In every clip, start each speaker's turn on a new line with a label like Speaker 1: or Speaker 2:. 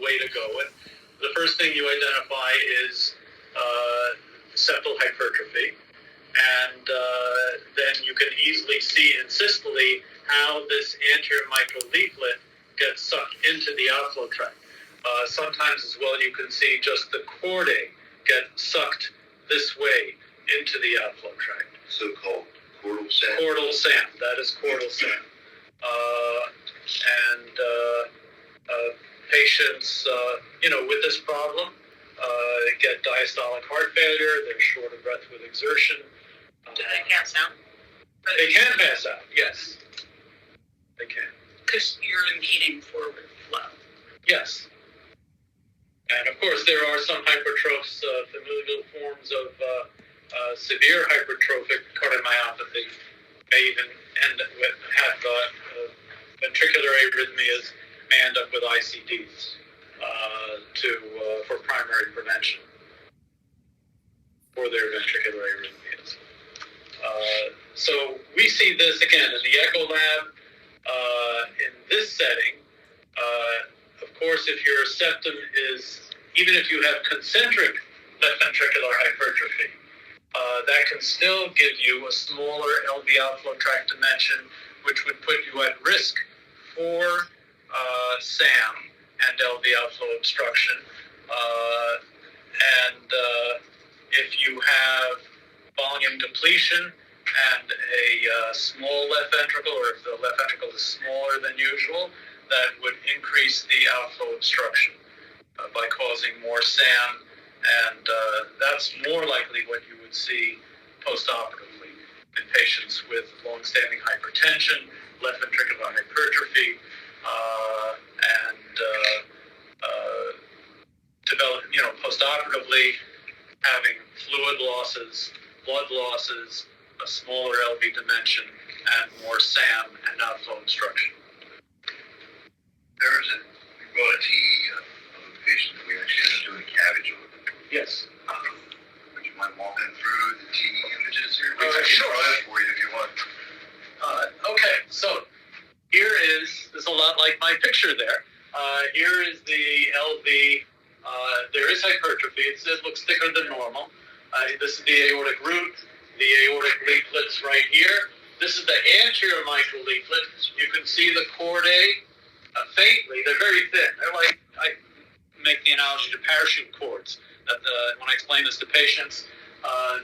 Speaker 1: way to go. And the first thing you identify is septal hypertrophy. And then you can easily see in systole how this anterior mitral leaflet gets sucked into the outflow tract. Sometimes as well you can see just the chordae get sucked this way into the outflow tract.
Speaker 2: So-called chordal SAM?
Speaker 1: Chordal SAM, that is chordal SAM. Patients, with this problem get diastolic heart failure, they're short of breath with exertion.
Speaker 3: Do they pass out?
Speaker 1: They can pass out, yes. They can.
Speaker 3: Because you're impeding forward flow.
Speaker 1: Yes. And of course, there are some hypertrophs, familial forms of severe hypertrophic cardiomyopathy may even have ventricular arrhythmias, may end up with ICDs for primary prevention for their ventricular arrhythmias. So we see this again in the echo lab. In this setting, of course, if your septum is, even if you have concentric left ventricular hypertrophy, that can still give you a smaller LV outflow tract dimension, which would put you at risk for SAM and LV outflow obstruction. If you have volume depletion and a small left ventricle, or if the left ventricle is smaller than usual, that would increase the outflow obstruction by causing more SAM, and that's more likely what you would see postoperatively in patients with long-standing hypertension, left ventricular hypertrophy, and postoperatively having fluid losses, blood losses, a smaller LV dimension, and more SAM and outflow obstruction.
Speaker 2: We brought a TE of a patient that we actually ended up doing a CABG on.
Speaker 1: Yes.
Speaker 2: Would you mind walking through the TE images here?
Speaker 1: Sure.
Speaker 2: I'll try it for you if you want.
Speaker 1: Okay, so this is a lot like my picture there. Here is the LV. There is hypertrophy. It looks thicker than normal. This is the aortic root. The aortic leaflet's right here. This is the anterior mitral leaflet. You can see the chordae faintly. They're very thin. They're like, I make the analogy to parachute cords. When I explain this to patients,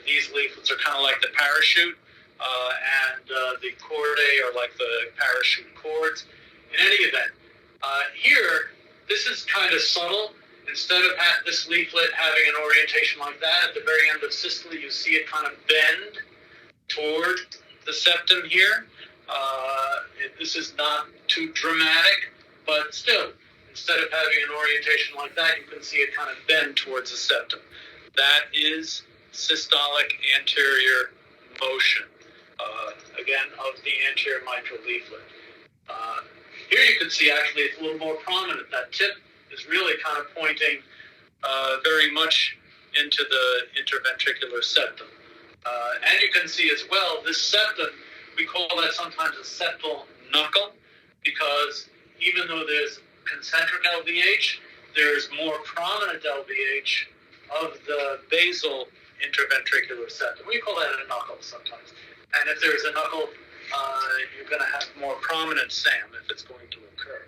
Speaker 1: these leaflets are kind of like the parachute, and the chordae are like the parachute cords. In any event, here, this is kind of subtle. Instead of this leaflet having an orientation like that, at the very end of systole, you see it kind of bend toward the septum here. This is not too dramatic, but still, instead of having an orientation like that, you can see it kind of bend towards the septum. That is systolic anterior motion, again, of the anterior mitral leaflet. Here you can see actually it's a little more prominent. That tip is really kind of pointing very much into the interventricular septum. And you can see as well, this septum, we call that sometimes a septal knuckle, because even though there's concentric LVH, there's more prominent LVH of the basal interventricular septum. We call that a knuckle sometimes. And if there's a knuckle, you're going to have more prominent SAM if it's going to occur.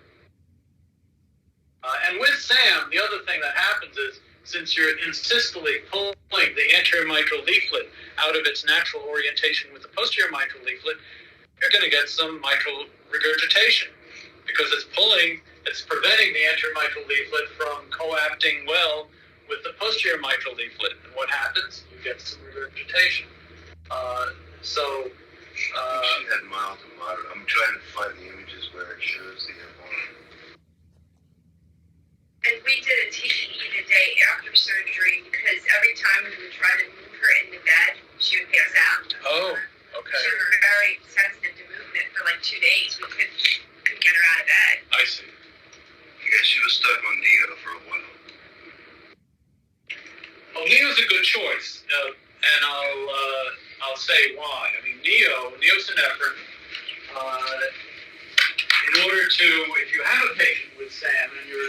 Speaker 1: And with SAM, the other thing that happens is, since you're in systole pulling the anterior mitral leaflet out of its natural orientation with the posterior mitral leaflet, you're going to get some mitral regurgitation, because it's preventing the anterior mitral leaflet from coapting well with the posterior mitral leaflet. And what happens? You get some regurgitation.
Speaker 2: She had mild to moderate. I'm trying to find the images where it shows the MR.
Speaker 4: And we did a TE the day after surgery, because every time we would try to move her in the bed, she would pass out.
Speaker 1: Oh, okay.
Speaker 4: She was very sensitive to movement for like 2 days. We couldn't get her out of bed.
Speaker 1: I see.
Speaker 2: Yeah, she was stuck on Neo for a while.
Speaker 1: Well, Neo's a good choice, and I'll say why. I mean, neosynephrine, in order to, if you have a patient with SAM and you're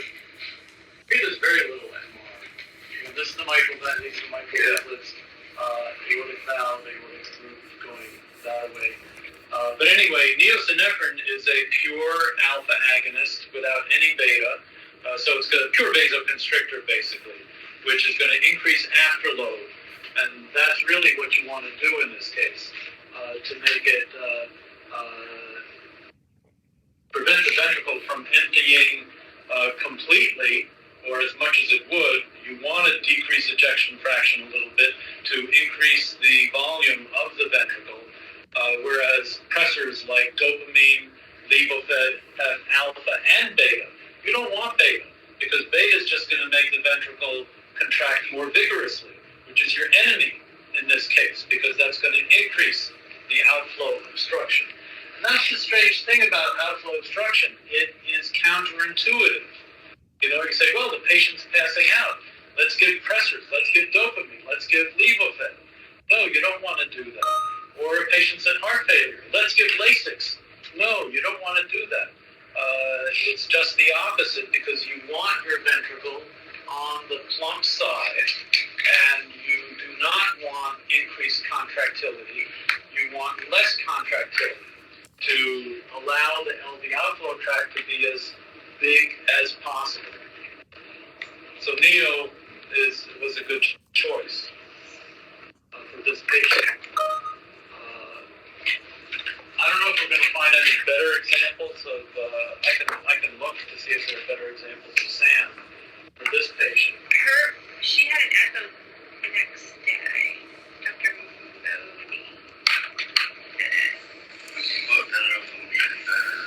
Speaker 1: any beta. So it's got a pure vasoconstrictor, basically, which is going to increase afterload. And that's really what you want to do in this case, to make it prevent the ventricle from emptying completely, or as much as it would. You want to decrease ejection fraction a little bit to increase the volume of the ventricle, whereas pressors like dopamine, levophed have alpha and beta. You don't want beta, because beta is just going to make the ventricle contract more vigorously, which is your enemy in this case, because that's going to increase the outflow obstruction. And that's the strange thing about outflow obstruction. It is counterintuitive. You know, you say, well, the patient's passing out. Let's give pressors. Let's give dopamine. Let's give levophed. No, you don't want to do that. Or a patient's at heart failure. Let's give Lasix. No, you don't want to do that. It's just the opposite, because you want your ventricle on the plump side, and you do not want increased contractility. You want less contractility to allow the LV outflow tract to be as big as possible. So NEO was a good choice for this patient. I don't know if we're going to find any better examples of, I can look to see if there are better examples of SAM for this patient.
Speaker 4: She had an echo the next day. Dr. Modi did it.
Speaker 2: Look, I don't know if it'll be any better.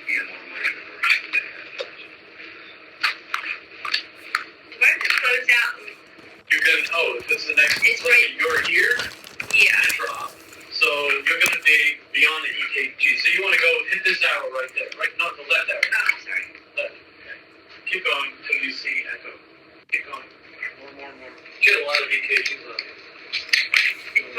Speaker 2: Be more money than
Speaker 4: Do I have to close out?
Speaker 1: You can, if it's the next,
Speaker 4: It's right.
Speaker 1: you're here,
Speaker 4: Yeah.
Speaker 1: drop. So you're going to be beyond the EKG. So you want to go hit this arrow right there, right? No, the left arrow.
Speaker 4: Oh, sorry.
Speaker 1: Left. Okay. Keep going until you see echo. Keep going. More. Get a lot of EKGs on you.
Speaker 4: It's